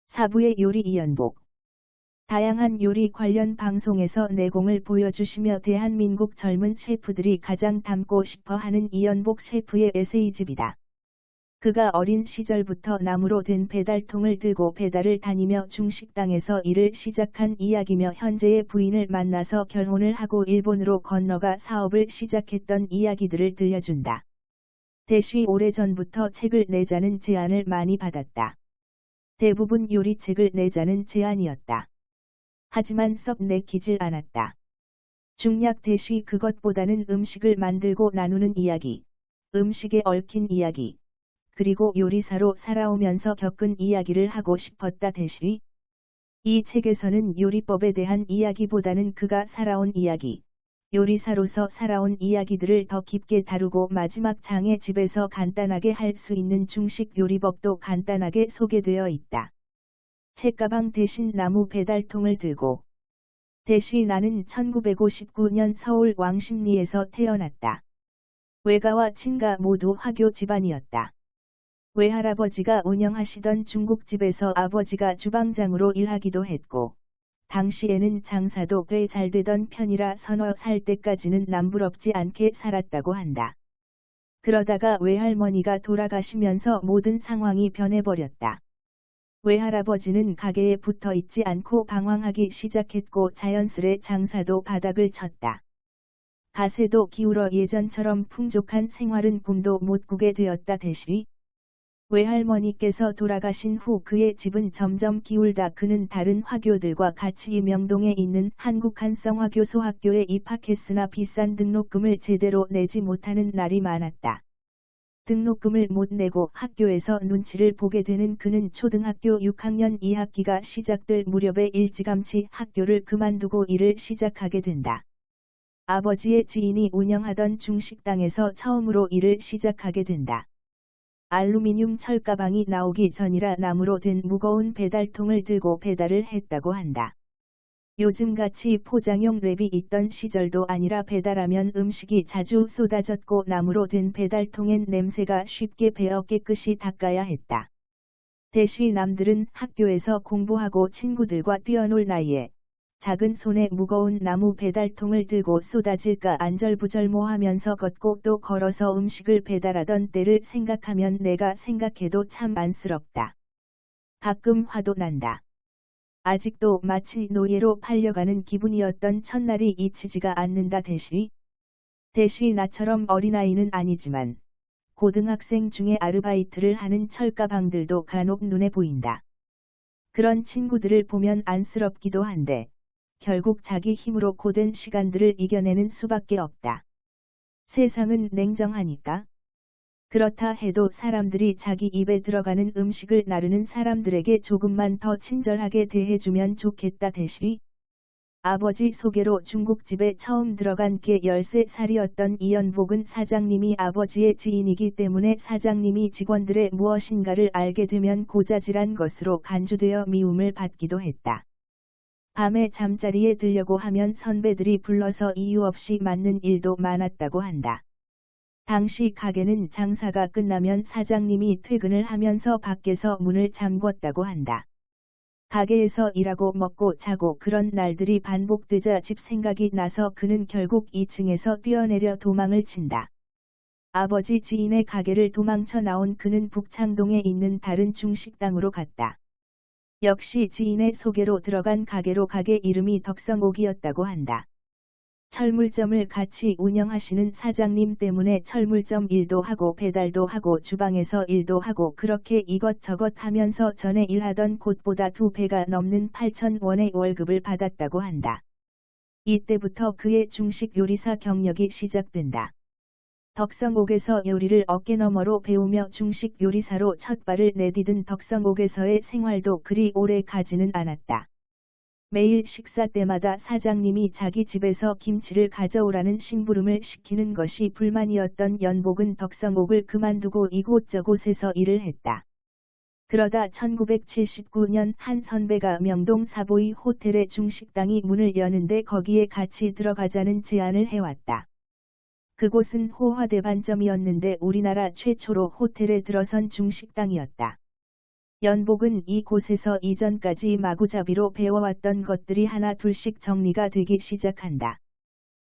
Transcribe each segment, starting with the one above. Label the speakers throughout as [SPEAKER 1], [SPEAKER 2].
[SPEAKER 1] 사부의 요리 이연복. 다양한 요리 관련 방송에서 내공을 보여주시며 대한민국 젊은 셰프들이 가장 닮고 싶어하는 이연복 셰프의 에세이집이다. 그가 어린 시절부터 나무로 된 배달통을 들고 배달을 다니며 중식당에서 일을 시작한 이야기며 현재의 부인을 만나서 결혼을 하고 일본으로 건너가 사업을 시작했던 이야기들을 들려준다. 대쉬 오래전부터 책을 내자는 제안을 많이 받았다. 대부분 요리책을 내자는 제안이었다. 하지만 썩 내키질 않았다. 중략 대쉬 그것보다는 음식을 만들고 나누는 이야기, 음식에 얽힌 이야기, 그리고 요리사로 살아오면서 겪은 이야기를 하고 싶었다 대쉬. 이 책에서는 요리법에 대한 이야기보다는 그가 살아온 이야기, 요리사로서 살아온 이야기들을 더 깊게 다루고 마지막 장에 집에서 간단하게 할 수 있는 중식 요리법도 간단하게 소개되어 있다. 책가방 대신 나무 배달통을 들고. 대쉬 나는 1959년 서울 왕십리에서 태어났다. 외가와 친가 모두 화교 집안이었다. 외할아버지가 운영하시던 중국집에서 아버지가 주방장으로 일하기도 했고, 당시에는 장사도 꽤 잘되던 편이라 서너 살 때까지는 남부럽지 않게 살았다고 한다. 그러다가 외할머니가 돌아가시면서 모든 상황이 변해버렸다. 외할아버지는 가게에 붙어 있지 않고 방황하기 시작했고 자연스레 장사도 바닥을 쳤다. 가세도 기울어 예전처럼 풍족한 생활은 꿈도 못 꾸게 되었다 대쉬. 외할머니께서 돌아가신 후 그의 집은 점점 기울다 그는 다른 화교들과 같이 명동에 있는 한국한성화교소학교에 입학했으나 비싼 등록금을 제대로 내지 못하는 날이 많았다. 등록금을 못 내고 학교에서 눈치를 보게 되는 그는 초등학교 6학년 2학기가 시작될 무렵에 일찌감치 학교를 그만두고 일을 시작하게 된다. 아버지의 지인이 운영하던 중식당에서 처음으로 일을 시작하게 된다. 알루미늄 철가방이 나오기 전이라 나무로 된 무거운 배달통을 들고 배달을 했다고 한다. 요즘같이 포장용 랩이 있던 시절도 아니라 배달하면 음식이 자주 쏟아졌고 나무로 된 배달통엔 냄새가 쉽게 배어 깨끗이 닦아야 했다. 대쉬 남들은 학교에서 공부하고 친구들과 뛰어놀 나이에 작은 손에 무거운 나무 배달통을 들고 쏟아질까 안절부절모하면서 걷고 또 걸어서 음식을 배달하던 때를 생각하면 내가 생각해도 참 안쓰럽다. 가끔 화도 난다. 아직도 마치 노예로 팔려가는 기분이었던 첫날이 잊히지가 않는다 대쉬. 대쉬 나처럼 어린아이는 아니지만 고등학생 중에 아르바이트를 하는 철가방들도 간혹 눈에 보인다. 그런 친구들을 보면 안쓰럽기도 한데 결국 자기 힘으로 고된 시간들을 이겨내는 수밖에 없다. 세상은 냉정하니까. 그렇다 해도 사람들이 자기 입에 들어가는 음식을 나르는 사람들에게 조금만 더 친절하게 대해주면 좋겠다 대쉬. 아버지 소개로 중국집에 처음 들어간 게 13살이었던 이연복은 사장님이 아버지의 지인이기 때문에 사장님이 직원들의 무엇인가를 알게 되면 고자질한 것으로 간주되어 미움을 받기도 했다. 밤에 잠자리에 들려고 하면 선배들이 불러서 이유 없이 맞는 일도 많았다고 한다. 당시 가게는 장사가 끝나면 사장님이 퇴근을 하면서 밖에서 문을 잠궜다고 한다. 가게에서 일하고 먹고 자고 그런 날들이 반복되자 집 생각이 나서 그는 결국 2층에서 뛰어내려 도망을 친다. 아버지 지인의 가게를 도망쳐 나온 그는 북창동에 있는 다른 중식당으로 갔다. 역시 지인의 소개로 들어간 가게로 가게 이름이 덕성옥이었다고 한다. 철물점을 같이 운영하시는 사장님 때문에 철물점 일도 하고 배달도 하고 주방에서 일도 하고 그렇게 이것저것 하면서 전에 일하던 곳보다 2배가 넘는 8,000원의 월급을 받았다고 한다. 이때부터 그의 중식 요리사 경력이 시작된다. 덕성옥에서 요리를 어깨너머로 배우며 중식 요리사로 첫 발을 내디딘 덕성옥에서의 생활도 그리 오래 가지는 않았다. 매일 식사 때마다 사장님이 자기 집에서 김치를 가져오라는 심부름을 시키는 것이 불만이었던 연복은 덕성옥을 그만두고 이곳저곳에서 일을 했다. 그러다 1979년 한 선배가 명동 사보이 호텔의 중식당이 문을 여는데 거기에 같이 들어가자는 제안을 해왔다. 그곳은 호화대반점이었는데 우리나라 최초로 호텔에 들어선 중식당이었다. 연복은 이곳에서 이전까지 마구잡이로 배워왔던 것들이 하나 둘씩 정리가 되기 시작한다.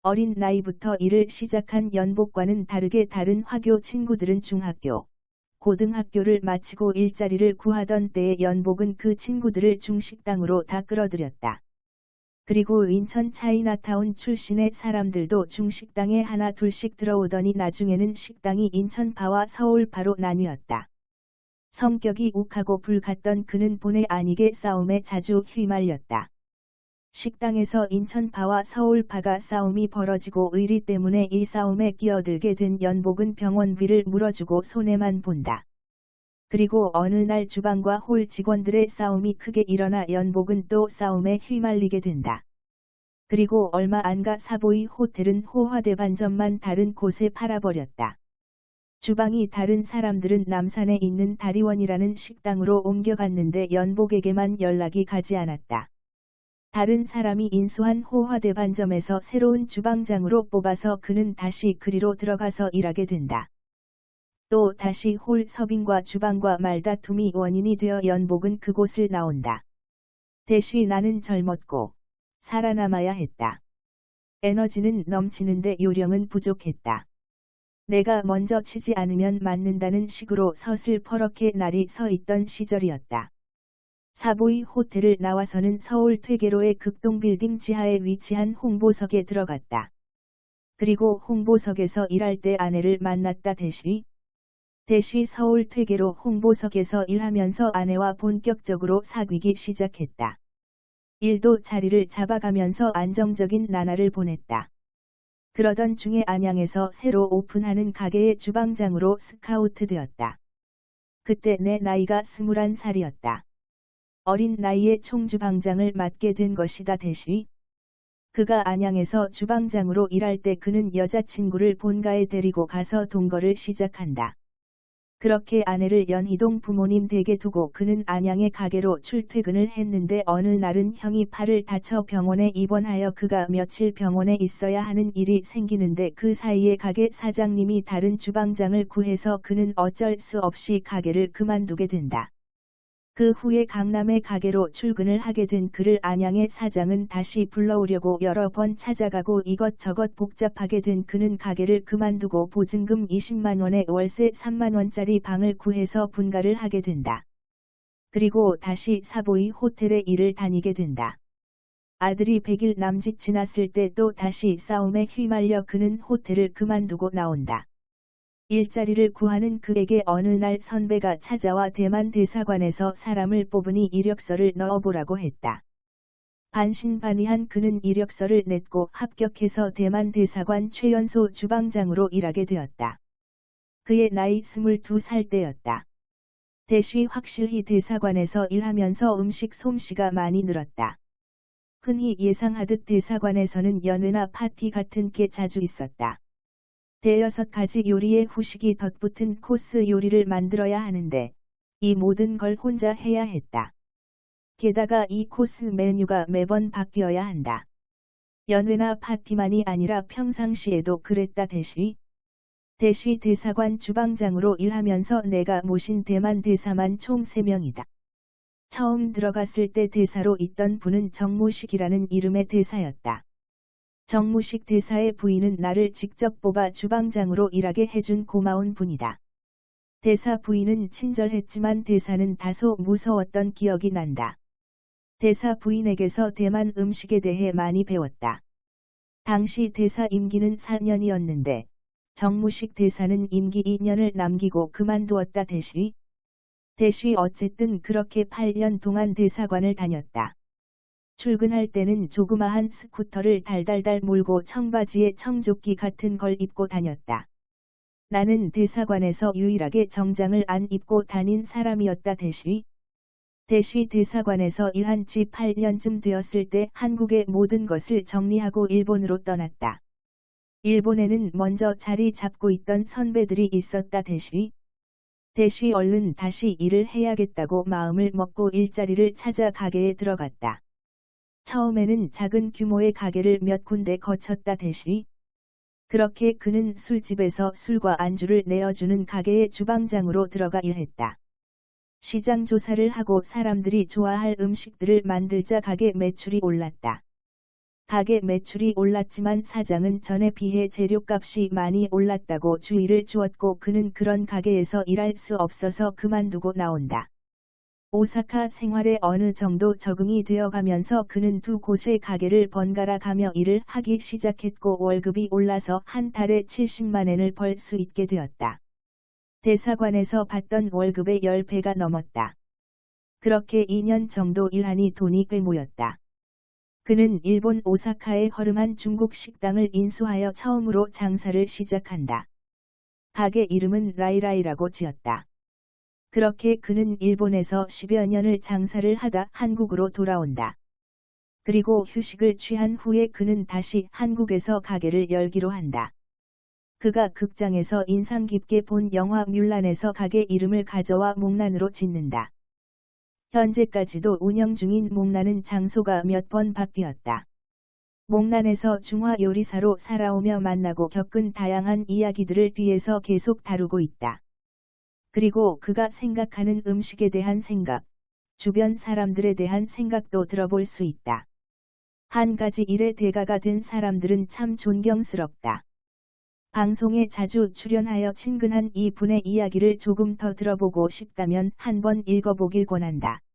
[SPEAKER 1] 어린 나이부터 일을 시작한 연복과는 다르게 다른 화교 친구들은 중학교, 고등학교를 마치고 일자리를 구하던 때에 연복은 그 친구들을 중식당으로 다 끌어들였다. 그리고 인천 차이나타운 출신의 사람들도 중식당에 하나 둘씩 들어오더니 나중에는 식당이 인천파와 서울파로 나뉘었다. 성격이 욱하고 불같던 그는 본의 아니게 싸움에 자주 휘말렸다. 식당에서 인천파와 서울파가 싸움이 벌어지고 의리 때문에 이 싸움에 끼어들게 된 연복은 병원비를 물어주고 손해만 본다. 그리고 어느 날 주방과 홀 직원들의 싸움이 크게 일어나 연복은 또 싸움에 휘말리게 된다. 그리고 얼마 안 가 사보이 호텔은 호화대반점만 다른 곳에 팔아버렸다. 주방이 다른 사람들은 남산에 있는 다리원이라는 식당으로 옮겨갔는데 연복에게만 연락이 가지 않았다. 다른 사람이 인수한 호화대반점에서 새로운 주방장으로 뽑아서 그는 다시 그리로 들어가서 일하게 된다. 또 다시 홀 서빙과 주방과 말다툼이 원인이 되어 연복은 그곳을 나온다. 대쉬 나는 젊었고 살아남아야 했다. 에너지는 넘치는데 요령은 부족했다. 내가 먼저 치지 않으면 맞는다는 식으로 서슬퍼렇게 날이 서 있던 시절이었다. 사보이 호텔을 나와서는 서울 퇴계로의 극동빌딩 지하에 위치한 홍보석에 들어갔다. 그리고 홍보석에서 일할 때 아내를 만났다. 대쉬 서울 퇴계로 홍보석에서 일하면서 아내와 본격적으로 사귀기 시작했다. 일도 자리를 잡아가면서 안정적인 나날을 보냈다. 그러던 중에 안양에서 새로 오픈하는 가게의 주방장으로 스카우트 되었다. 그때 내 나이가 21살이었다. 어린 나이에 총주방장을 맡게 된 것이다. 대쉬. 그가 안양에서 주방장으로 일할 때 그는 여자친구를 본가에 데리고 가서 동거를 시작한다. 그렇게 아내를 연희동 부모님 댁에 두고 그는 안양의 가게로 출퇴근을 했는데 어느 날은 형이 팔을 다쳐 병원에 입원하여 그가 며칠 병원에 있어야 하는 일이 생기는데 그 사이에 가게 사장님이 다른 주방장을 구해서 그는 어쩔 수 없이 가게를 그만두게 된다. 그 후에 강남의 가게로 출근을 하게 된 그를 안양의 사장은 다시 불러오려고 여러 번 찾아가고 이것저것 복잡하게 된 그는 가게를 그만두고 보증금 20만 원에 월세 3만 원짜리 방을 구해서 분가를 하게 된다. 그리고 다시 사보이 호텔에 일을 다니게 된다. 아들이 100일 남짓 지났을 때 또 다시 싸움에 휘말려 그는 호텔을 그만두고 나온다. 일자리를 구하는 그에게 어느 날 선배가 찾아와 대만 대사관에서 사람을 뽑으니 이력서를 넣어보라고 했다. 반신반의한 그는 이력서를 냈고 합격해서 대만 대사관 최연소 주방장으로 일하게 되었다. 그의 나이 22살 때였다. 대쉬 확실히 대사관에서 일하면서 음식 솜씨가 많이 늘었다. 흔히 예상하듯 대사관에서는 연회나 파티 같은 게 자주 있었다. 6가지 요리의 후식이 덧붙은 코스 요리를 만들어야 하는데 이 모든 걸 혼자 해야 했다. 게다가 이 코스 메뉴가 매번 바뀌어야 한다. 연회나 파티만이 아니라 평상시에도 그랬다. 대쉬 대사관 주방장으로 일하면서 내가 모신 대만 대사만 총 3명이다. 처음 들어갔을 때 대사로 있던 분은 정무식이라는 이름의 대사였다. 정무식 대사의 부인은 나를 직접 뽑아 주방장으로 일하게 해준 고마운 분이다. 대사 부인은 친절했지만 대사는 다소 무서웠던 기억이 난다. 대사 부인에게서 대만 음식에 대해 많이 배웠다. 당시 대사 임기는 4년이었는데 정무식 대사는 임기 2년을 남기고 그만두었다. 대쉬 어쨌든 그렇게 8년 동안 대사관을 다녔다. 출근할 때는 조그마한 스쿠터를 달달달 몰고 청바지에 청조끼 같은 걸 입고 다녔다. 나는 대사관에서 유일하게 정장을 안 입고 다닌 사람이었다. 대쉬 대사관에서 일한 지 8년쯤 되었을 때 한국의 모든 것을 정리하고 일본으로 떠났다. 일본에는 먼저 자리 잡고 있던 선배들이 있었다. 대쉬 얼른 다시 일을 해야겠다고 마음을 먹고 일자리를 찾아 가게에 들어갔다. 처음에는 작은 규모의 가게를 몇 군데 거쳤다. 대쉬 그렇게 그는 술집에서 술과 안주를 내어주는 가게의 주방장으로 들어가 일했다. 시장 조사를 하고 사람들이 좋아할 음식들을 만들자 가게 매출이 올랐다. 가게 매출이 올랐지만 사장은 전에 비해 재료값이 많이 올랐다고 주의를 주었고 그는 그런 가게에서 일할 수 없어서 그만두고 나온다. 오사카 생활에 어느 정도 적응이 되어가면서 그는 두 곳의 가게를 번갈아 가며 일을 하기 시작했고 월급이 올라서 한 달에 70만엔을 벌 수 있게 되었다. 대사관에서 받던 월급의 10배가 넘었다. 그렇게 2년 정도 일하니 돈이 꽤 모였다. 그는 일본 오사카의 허름한 중국 식당을 인수하여 처음으로 장사를 시작한다. 가게 이름은 라이라이라고 지었다. 그렇게 그는 일본에서 10여 년을 장사를 하다 한국으로 돌아온다. 그리고 휴식을 취한 후에 그는 다시 한국에서 가게를 열기로 한다. 그가 극장에서 인상 깊게 본 영화 뮬란에서 가게 이름을 가져와 목란으로 짓는다. 현재까지도 운영 중인 목란은 장소가 몇 번 바뀌었다. 목란에서 중화 요리사로 살아오며 만나고 겪은 다양한 이야기들을 뒤에서 계속 다루고 있다. 그리고 그가 생각하는 음식에 대한 생각, 주변 사람들에 대한 생각도 들어볼 수 있다. 한 가지 일의 대가가 된 사람들은 참 존경스럽다. 방송에 자주 출연하여 친근한 이분의 이야기를 조금 더 들어보고 싶다면 한번 읽어보길 권한다.